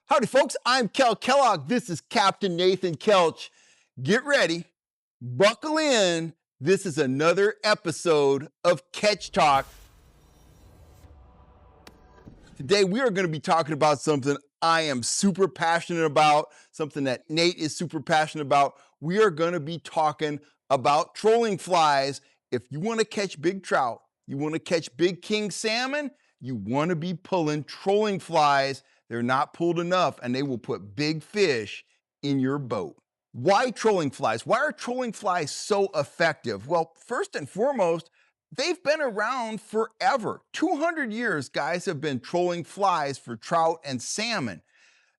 Howdy, folks. I'm Kellogg. This is Captain Nathan Kelsch. Get ready, buckle in. This is another episode of Catch Talk. Today, we are going to be talking about something I am super passionate about, something that Nate is super passionate about. We are going to be talking about trolling flies. If you want to catch big trout, you want to catch big king salmon, you want to be pulling trolling flies. They're not pulled enough, and they will put big fish in your boat. Why trolling flies? Why are trolling flies so effective? Well, first and foremost, they've been around forever. 200 years, guys have been trolling flies for trout and salmon.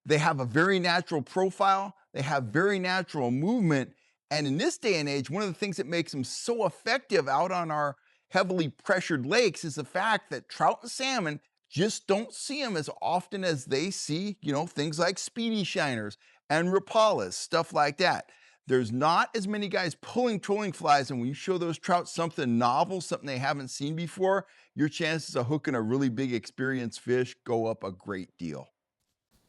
They have a very natural profile. They have very natural movement. And in this day and age, one of the things that makes them so effective out on our heavily pressured lakes is the fact that trout and salmon just don't see them as often as they see, things like speedy shiners and rapalas, stuff like that. There's not as many guys pulling trolling flies, and when you show those trout something novel, something they haven't seen before, your chances of hooking a really big experienced fish go up a great deal.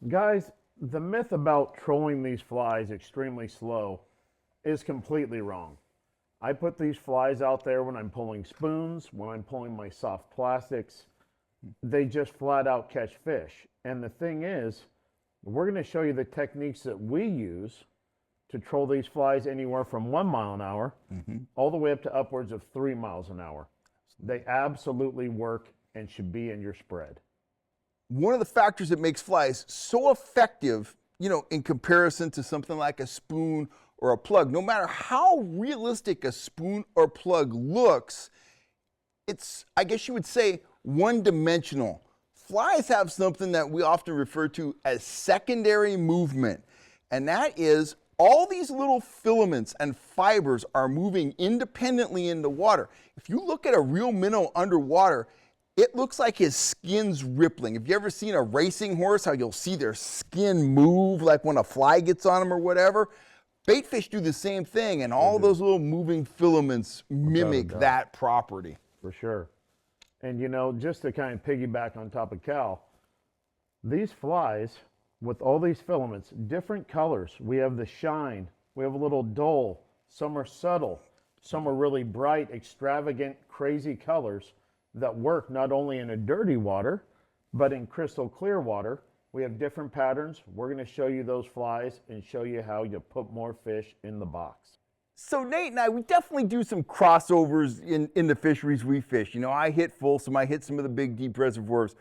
Guys, the myth about trolling these flies extremely slow is completely wrong. I put these flies out there when I'm pulling spoons, when I'm pulling my soft plastics. They just flat out catch fish. And the thing is, we're going to show you the techniques that we use to troll these flies anywhere from 1 mile an hour all the way up to upwards of 3 miles an hour. They absolutely work and should be in your spread. One of the factors that makes flies so effective, in comparison to something like a spoon or a plug, no matter how realistic a spoon or plug looks, it's, I guess you would say, one-dimensional. Flies have something that we often refer to as secondary movement, and that is all these little filaments and fibers are moving independently in the water. If you look at a real minnow underwater, it looks like his skin's rippling. Have you ever seen a racing horse, how you'll see their skin move like when a fly gets on them or whatever? Baitfish do the same thing, and all those little moving filaments mimic that property. For sure. And just to kind of piggyback on top of Cal, these flies with all these filaments, different colors. We have the shine, we have a little dull, some are subtle, some are really bright, extravagant, crazy colors that work not only in a dirty water, but in crystal clear water. We have different patterns. We're going to show you those flies and show you how you put more fish in the box. So Nate and I, we definitely do some crossovers in the fisheries we fish. I hit Folsom, I hit some of the big deep reservoirs.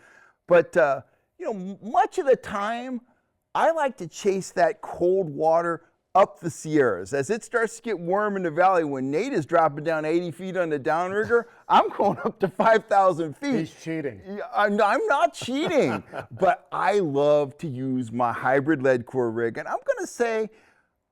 But, much of the time, I like to chase that cold water up the Sierras. As it starts to get warm in the valley, when Nate is dropping down 80 feet on the downrigger, I'm going up to 5,000 feet. He's cheating. I'm not cheating, but I love to use my hybrid lead core rig. And I'm going to say,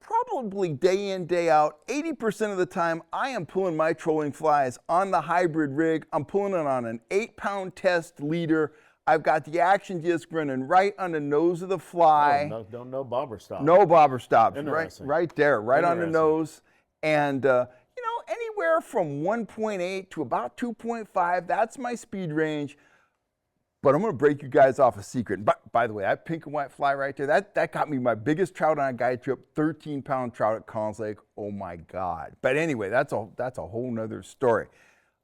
probably day in, day out, 80% of the time, I am pulling my trolling flies on the hybrid rig. I'm pulling it on an 8-pound test leader. I've got the action disc running right on the nose of the fly. No bobber stop. No bobber stops. Right there, right on the nose. And, anywhere from 1.8 to about 2.5, that's my speed range. But I'm going to break you guys off a secret. But by the way, that pink and white fly right there, that got me my biggest trout on a guide trip, 13-pound trout at Collins Lake. Oh my God. But anyway, that's a whole nother story.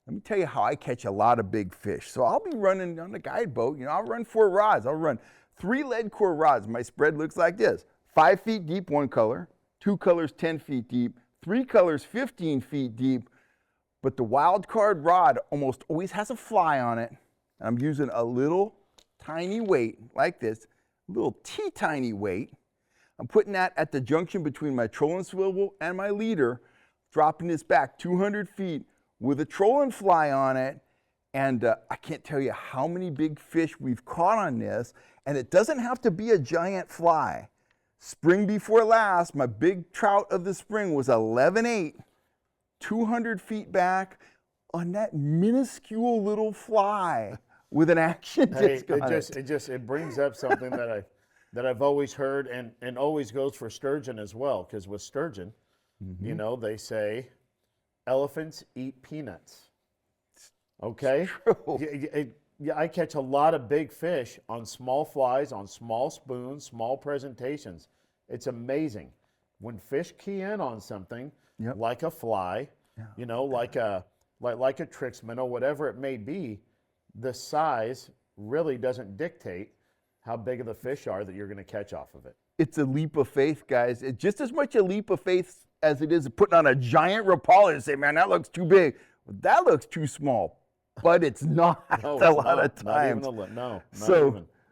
Let me tell you how I catch a lot of big fish. So I'll be running on the guide boat. I'll run 4 rods. I'll run 3 lead core rods. My spread looks like this: 5 feet deep, 1 color, 2 colors, 10 feet deep, 3 colors, 15 feet deep. But the wildcard rod almost always has a fly on it. I'm using a little tiny weight like this, a little teeny weight. I'm putting that at the junction between my trolling swivel and my leader, dropping this back 200 feet with a trolling fly on it. And I can't tell you how many big fish we've caught on this. And it doesn't have to be a giant fly. Spring before last, my big trout of the spring was 11.8, 200 feet back on that minuscule little fly with an action disc on it. It brings up something that I've always heard and always goes for sturgeon as well, because with sturgeon, they say elephants eat peanuts. Okay? Yeah, I catch a lot of big fish on small flies, on small spoons, small presentations. It's amazing. When fish key in on something, like a fly, you know, like a trix minnow, whatever it may be, the size really doesn't dictate how big of the fish are that you're going to catch off of it. It's a leap of faith, guys. It's just as much a leap of faith as it is putting on a giant Rapala and say, man, that looks too big. Well, that looks too small. But it's not a lot of times.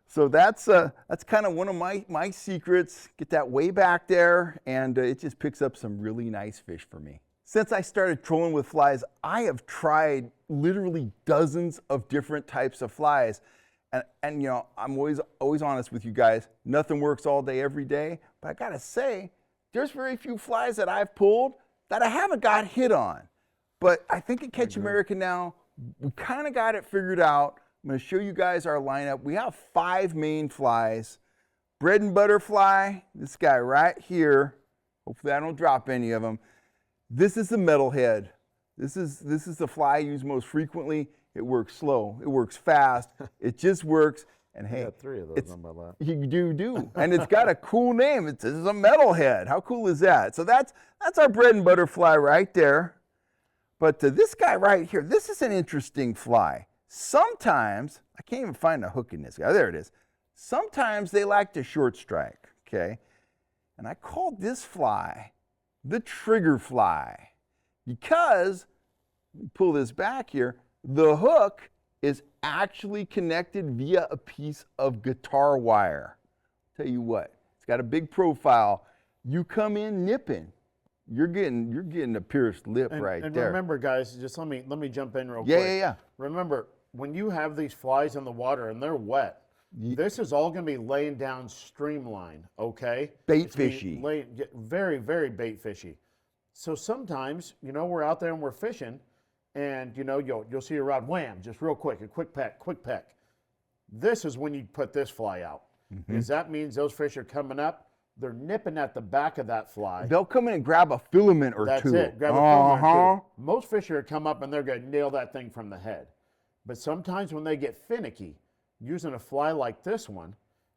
So that's kind of one of my secrets. Get that way back there, and it just picks up some really nice fish for me. Since I started trolling with flies, I have tried literally dozens of different types of flies. And you know, I'm always honest with you guys. Nothing works all day, every day. But I gotta say, there's very few flies that I've pulled that I haven't got hit on. But I think at Catch America now, we kind of got it figured out. I'm going to show you guys our lineup. We have 5 main flies. Bread and butter fly, this guy right here. Hopefully I don't drop any of them. This is the metalhead. This is the fly I use most frequently. It works slow. It works fast. It just works. And hey, I got 3 of those on my lap. You do. And it's got a cool name. This is a metalhead. How cool is that? So that's our bread and butter fly right there. But this guy right here, this is an interesting fly. Sometimes, I can't even find a hook in this guy. There it is. Sometimes they like to short strike, okay? And I called this fly the trigger fly because, let me pull this back here, the hook is actually connected via a piece of guitar wire. Tell you what, it's got a big profile. You come in nipping. You're getting a pierced lip right there. And remember, guys, just let me jump in real quick. Yeah. Remember, when you have these flies in the water and they're wet, this is all going to be laying down streamline, okay? Bait fishy. Very, very bait fishy. So sometimes, you know, we're out there and we're fishing, and you know, you'll see a rod, wham, just real quick, a quick peck. This is when you put this fly out, because that means those fish are coming up. They're nipping at the back of that fly. They'll come in and grab a filament or two. That's it. Grab a filament or two. Most fish are come up and they're going to nail that thing from the head. But sometimes when they get finicky, using a fly like this one,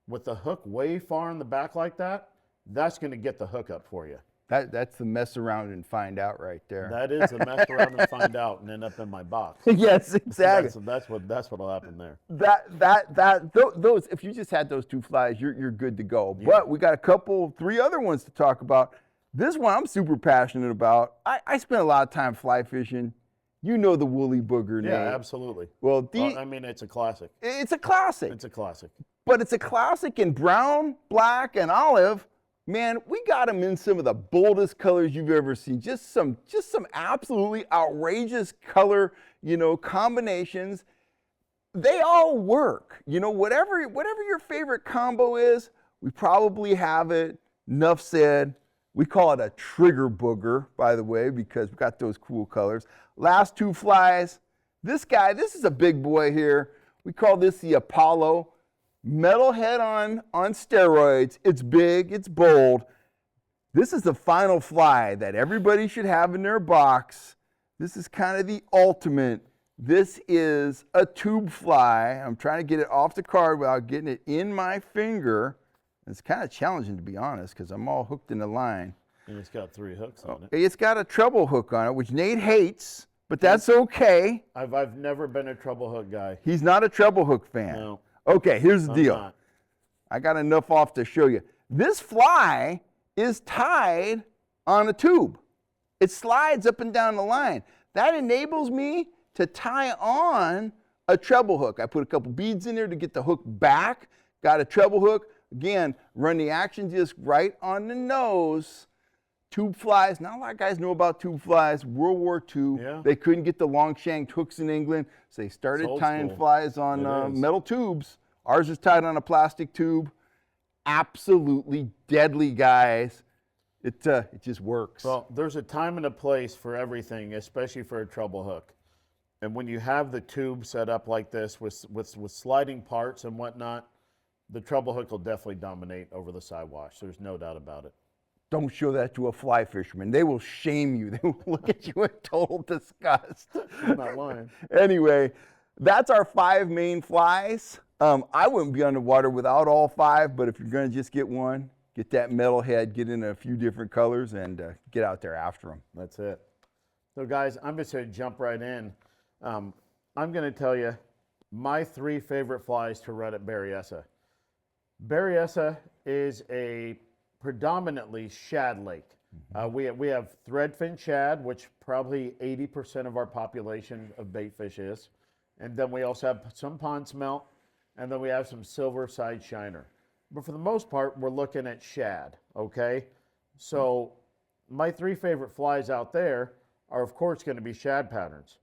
with the hook way far in the back like that, that's going to get the hook up for you. That's the mess around and find out right there. That is the mess around and find out and end up in my box. Yes, exactly. That's what'll happen there. Those, if you just had those 2 flies, you're good to go. Yeah. But we got 3 other ones to talk about. This one I'm super passionate about. I spent a lot of time fly fishing. You know the woolly booger name. Yeah, absolutely. Well, I mean, it's a classic. It's a classic. It's a classic. But it's a classic in brown, black, and olive. Man, we got them in some of the boldest colors you've ever seen. Just some absolutely outrageous color, you know, combinations. They all work. You know, whatever your favorite combo is, we probably have it. Enough said. We call it a trigger booger, by the way, because we've got those cool colors. Last 2 flies. This guy, this is a big boy here. We call this the Apollo. Metal head on steroids. It's big, it's bold. This is the final fly that everybody should have in their box. This is kind of the ultimate. This is a tube fly. I'm trying to get it off the card without getting it in my finger. It's kind of challenging, to be honest, because I'm all hooked in the line. And it's got 3 hooks on it. It's got a treble hook on it, which Nate hates, but that's okay. I've never been a treble hook guy. He's not a treble hook fan. No. Okay, here's the deal. Not. I got enough off to show you. This fly is tied on a tube. It slides up and down the line. That enables me to tie on a treble hook. I put a couple beads in there to get the hook back. Got a treble hook. Again, run the action disc right on the nose. Tube flies. Not a lot of guys know about tube flies. World War II, They couldn't get the long-shanked hooks in England, so they started tying flies on metal tubes. Ours is tied on a plastic tube. Absolutely deadly, guys. It just works. Well, there's a time and a place for everything, especially for a treble hook. And when you have the tube set up like this with sliding parts and whatnot, the treble hook will definitely dominate over the side wash. There's no doubt about it. Don't show that to a fly fisherman. They will shame you. They will look at you in total disgust. I'm not lying. Anyway, that's our 5 main flies. I wouldn't be underwater without all 5, but if you're going to just get one, get that metal head, get in a few different colors, and get out there after them. That's it. So, guys, I'm just going to jump right in. I'm going to tell you my 3 favorite flies to run at Berryessa. Berryessa is a predominantly shad lake. We have threadfin shad, which probably 80% of our population of bait fish is. And then we also have some pond smelt, and then we have some silver side shiner. But for the most part, we're looking at shad, okay? So my 3 favorite flies out there are, of course, going to be shad patterns.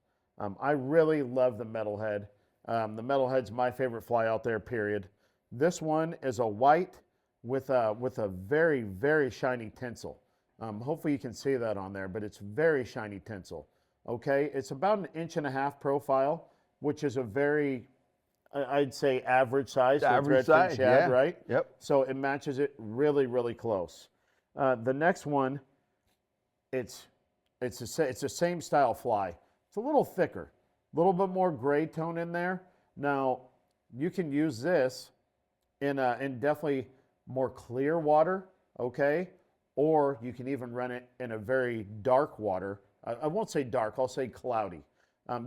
I really love the metalhead. The metalhead's my favorite fly out there, period. This one is a white with a very, very shiny tinsel. Hopefully you can see that on there, but it's very shiny tinsel. Okay, it's about 1.5 inch profile, which is a very, I'd say, average size. Average size, shad, yeah. Right? Yep. So it matches it really, really close. The next one, it's the same style fly. It's a little thicker, a little bit more gray tone in there. Now, you can use this in definitely more clear water, okay? Or you can even run it in a very dark water. I won't say dark, I'll say cloudy.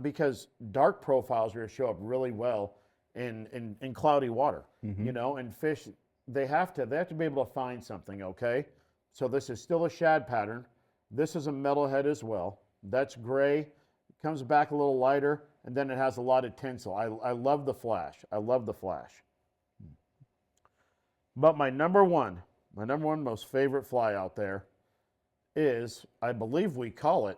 Because dark profiles are going to show up really well in cloudy water, you know, and fish, they have to be able to find something, okay? So this is still a shad pattern. This is a metalhead as well. That's gray, comes back a little lighter, and then it has a lot of tinsel. I love the flash. I love the flash. But my number one most favorite fly out there is, I believe we call it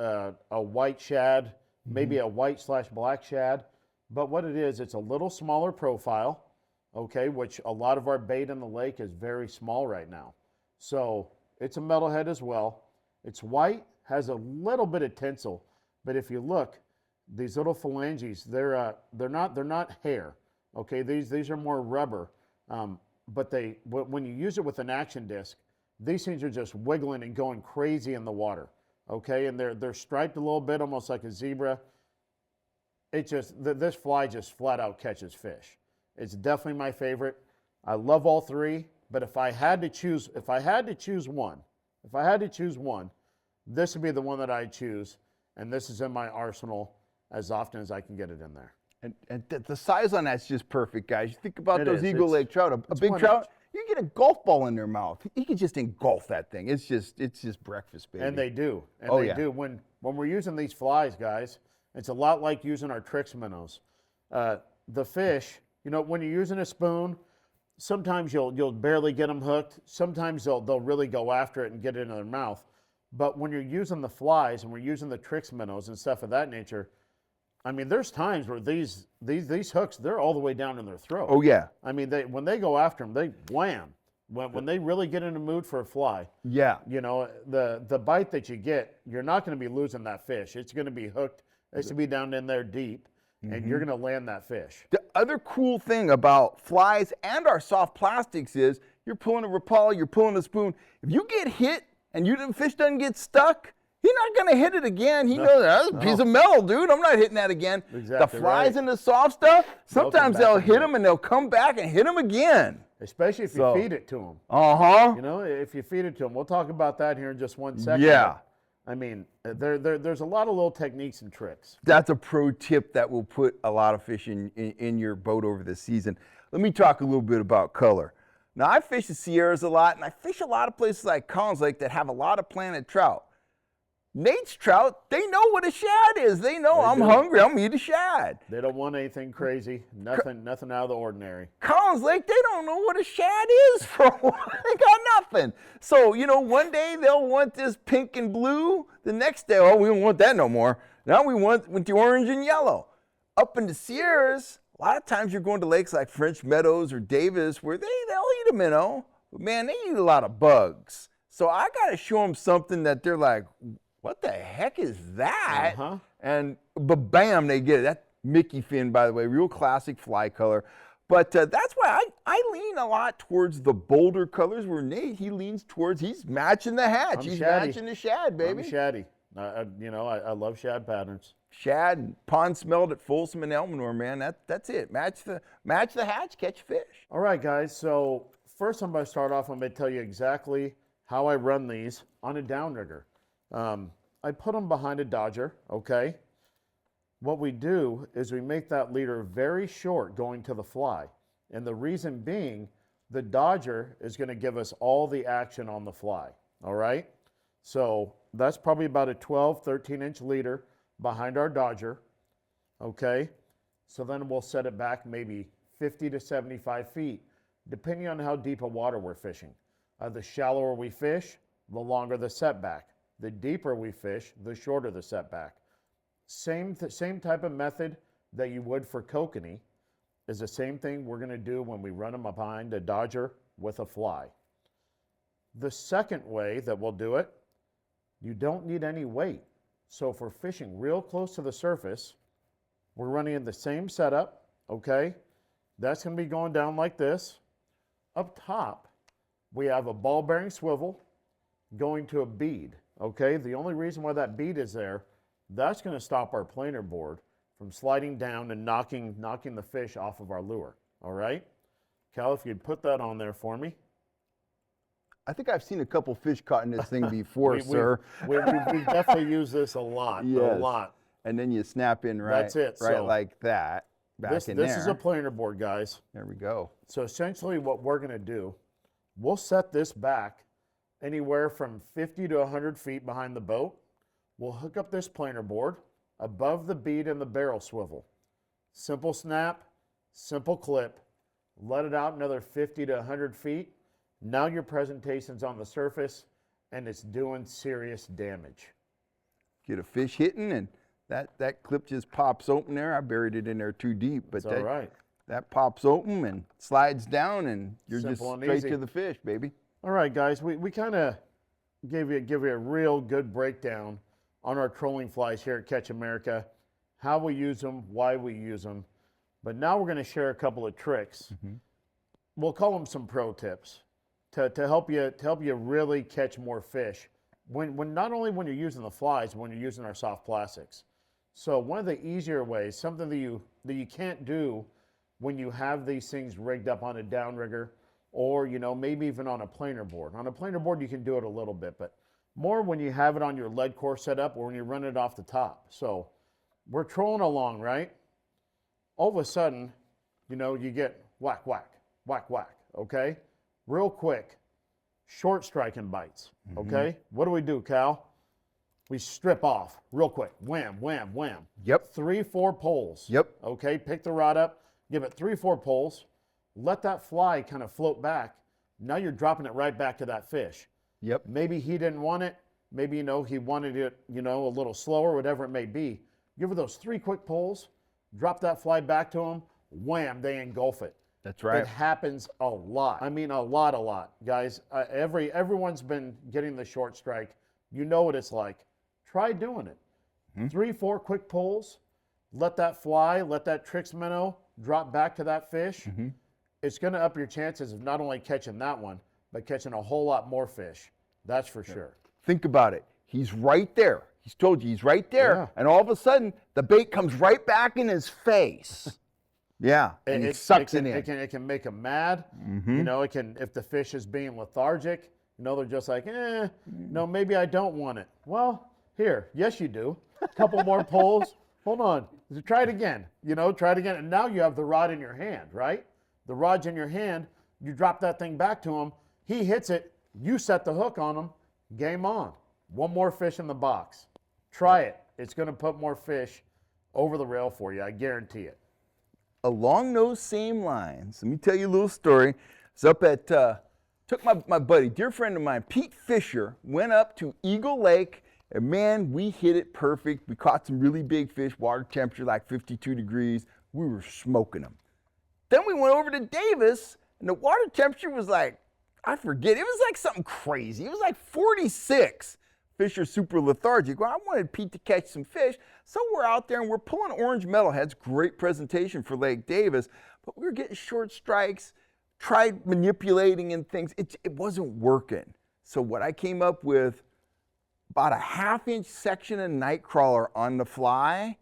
a white shad, maybe a white/black shad. But what it is, it's a little smaller profile, okay, which a lot of our bait in the lake is very small right now. So it's a metalhead as well. It's white, has a little bit of tinsel, but if you look, these little phalanges, they're not hair, okay. These are more rubber, but when you use it with an action disc, these things are just wiggling and going crazy in the water, okay, and they're striped a little bit, almost like a zebra. This fly just flat out catches fish. It's definitely my favorite. I love all 3, but if I had to choose one, this would be the one that I choose, and this is in my arsenal as often as I can get it in there. And the size on that's just perfect, guys. You think about those Eagle Lake trout, a big trout, you get a golf ball in their mouth. You can just engulf that thing. It's just breakfast, baby. And they do. And they do. When we're using these flies, guys, it's a lot like using our tricks minnows. The fish, you know, when you're using a spoon, sometimes you'll barely get them hooked. Sometimes they'll really go after it and get it in their mouth. But when you're using the flies and we're using the tricks minnows and stuff of that nature, I mean, there's times where these hooks, they're all the way down in their throat. Oh, yeah. I mean, when they go after them, they wham. When they really get in the mood for a fly, yeah, you know, the bite that you get, you're not going to be losing that fish. It's going to be hooked. It's going to be down in there deep, and you're going to land that fish. The other cool thing about flies and our soft plastics is you're pulling a Rapala, you're pulling a spoon. If you get hit and the fish doesn't get stuck, he's not going to hit it again. He knows that's a piece of metal, dude. I'm not hitting that again. Exactly the flies right. and the soft stuff, sometimes they'll hit them and they'll come back and hit them again. Especially if you feed it to them. Uh-huh. You know, if you feed it to them. We'll talk about that here in just 1 second. Yeah. I mean, there's a lot of little techniques and tricks. That's a pro tip that will put a lot of fish in your boat over the season. Let me talk a little bit about color. Now, I fish the Sierras a lot, and I fish a lot of places like Collins Lake that have a lot of planted trout. Nate's trout, they know what a shad is. They know I'm hungry, I'm gonna eat a shad. They don't want anything crazy, nothing out of the ordinary. Collins Lake, they don't know what a shad is for a while. They got nothing. So, you know, one day they'll want this pink and blue. The next day, oh, we don't want that no more. Now we want the orange and yellow. Up in the Sierras, a lot of times you're going to lakes like French Meadows or Davis where they'll eat a minnow, but man, they eat a lot of bugs. So I gotta show them something that they're like, what the heck is that? And but bam, they get it. That Mickey fin, by the way, real classic fly color. But that's why I lean a lot towards the bolder colors where Nate, he's matching the hatch. He's matching the shad, baby. I'm shaddy. You know, I love shad patterns. shad, and pond smelled at Folsom and Elmore, man. That's it. Match the hatch, catch fish. All right, guys. So first I'm going to start off. I'm going to tell you exactly how I run these on a downrigger. I put them behind a dodger, okay? What we do is we make that leader very short going to the fly. And the reason being, the dodger is going to give us all the action on the fly, all right? So that's probably about a 12, 13-inch leader behind our dodger, okay? So then we'll set it back maybe 50 to 75 feet, depending on how deep of water we're fishing. The shallower we fish, the longer the setback. The deeper we fish, the shorter the setback. Same type of method that you would for kokanee is the same thing we're going to do when we run them behind a dodger with a fly. The second way that we'll do it, you don't need any weight. So if we're fishing real close to the surface, we're running in the same setup, okay? That's going to be going down like this. Up top, we have a ball bearing swivel going to a bead, okay? The only reason why that bead is there, that's going to stop our planer board from sliding down and knocking the fish off of our lure, all right? Cal, if you'd put that on there for me. I think I've seen a couple fish caught in this thing before, sir. We definitely use this a lot, yes. a lot. And then you snap in right, that's it. right so like that, back in there. This is a planer board, guys. There we go. So essentially what we're going to do, we'll set this back anywhere from 50 to 100 feet behind the boat. We'll hook up this planer board above the bead and the barrel swivel. Simple snap, simple clip. Let it out another 50 to 100 feet. Now your presentation's on the surface and it's doing serious damage. Get a fish hitting and that clip just pops open there. I buried it in there too deep, but all right. That pops open and slides down and you're simple just and straight easy. to the fish, baby. All right, guys, we kind of give you a real good breakdown on our trolling flies here at Catch America, how we use them, why we use them. But now we're going to share a couple of tricks. Mm-hmm. We'll call them some pro tips to help you really catch more fish. When not only when you're using the flies, but when you're using our soft plastics. So one of the easier ways, something that you can't do when you have these things rigged up on a downrigger, or maybe even on a planer board. On a planer board, you can do it a little bit, but more when you have it on your lead core setup or when you run it off the top. So we're trolling along, right? All of a sudden, you get whack, whack, whack, whack, okay? Real quick, short striking bites, okay? What do we do, Cal? We strip off real quick. Wham, wham, wham. Yep. 3-4 pulls. Yep. Okay, pick the rod up, give it 3-4 pulls, let that fly kind of float back. Now you're dropping it right back to that fish. Yep. Maybe he didn't want it. Maybe, he wanted it, a little slower, whatever it may be. Give her those 3 quick pulls, drop that fly back to him, wham, they engulf it. That's right. It happens a lot. I mean, a lot, guys. Everyone's been getting the short strike. You know what it's like. Try doing it. 3-4 quick pulls, let that fly, let that tricks minnow drop back to that fish. It's going to up your chances of not only catching that one, but catching a whole lot more fish. That's for sure. Think about it. He's right there. He's told you he's right there. Yeah. And all of a sudden, the bait comes right back in his face. Yeah, and he sucks it in. It can make him mad. It can, if the fish is being lethargic, they're just like, no, maybe I don't want it. Well, here, yes, you do. A couple more pulls. Hold on. Try it again. Try it again. And now you have the rod in your hand, right? The rod's in your hand. You drop that thing back to him. He hits it. You set the hook on him. Game on. One more fish in the box. Try it. It's going to put more fish over the rail for you. I guarantee it. Along those same lines, let me tell you a little story. It's up at, took my buddy, dear friend of mine, Pete Fisher, went up to Eagle Lake, and man, we hit it perfect. We caught some really big fish, water temperature like 52 degrees. We were smoking them. Then we went over to Davis, and the water temperature was like, I forget, it was like something crazy. It was like 46. Fish are super lethargic. Well, I wanted Pete to catch some fish, so we're out there and we're pulling orange metalheads. Great presentation for Lake Davis, but we were getting short strikes, tried manipulating and things. It wasn't working. So what I came up with, about a 1/2-inch section of night crawler on the fly.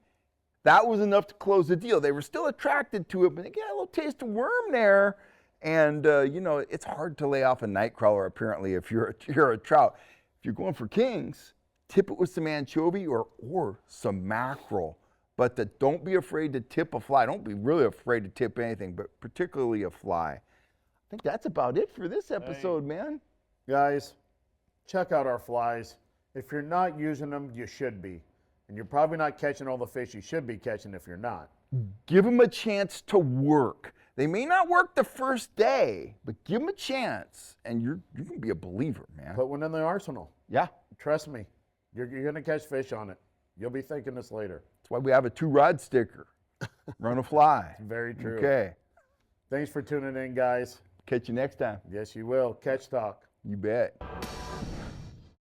That was enough to close the deal. They were still attracted to it, but they got a little taste of worm there. And, you know, it's hard to lay off a night crawler, apparently, if you're a trout. If you're going for kings, tip it with some anchovy or some mackerel. But don't be afraid to tip a fly. Don't be really afraid to tip anything, but particularly a fly. I think that's about it for this episode, man. Guys, check out our flies. If you're not using them, you should be. And you're probably not catching all the fish you should be catching if you're not. Give them a chance to work. They may not work the first day, but give them a chance, and you're going to be a believer, man. Put one in the arsenal. Yeah. Trust me, you're going to catch fish on it. You'll be thinking this later. That's why we have a 2-rod sticker. Run a fly. Very true. Okay. Thanks for tuning in, guys. Catch you next time. Yes, you will. Catch talk. You bet.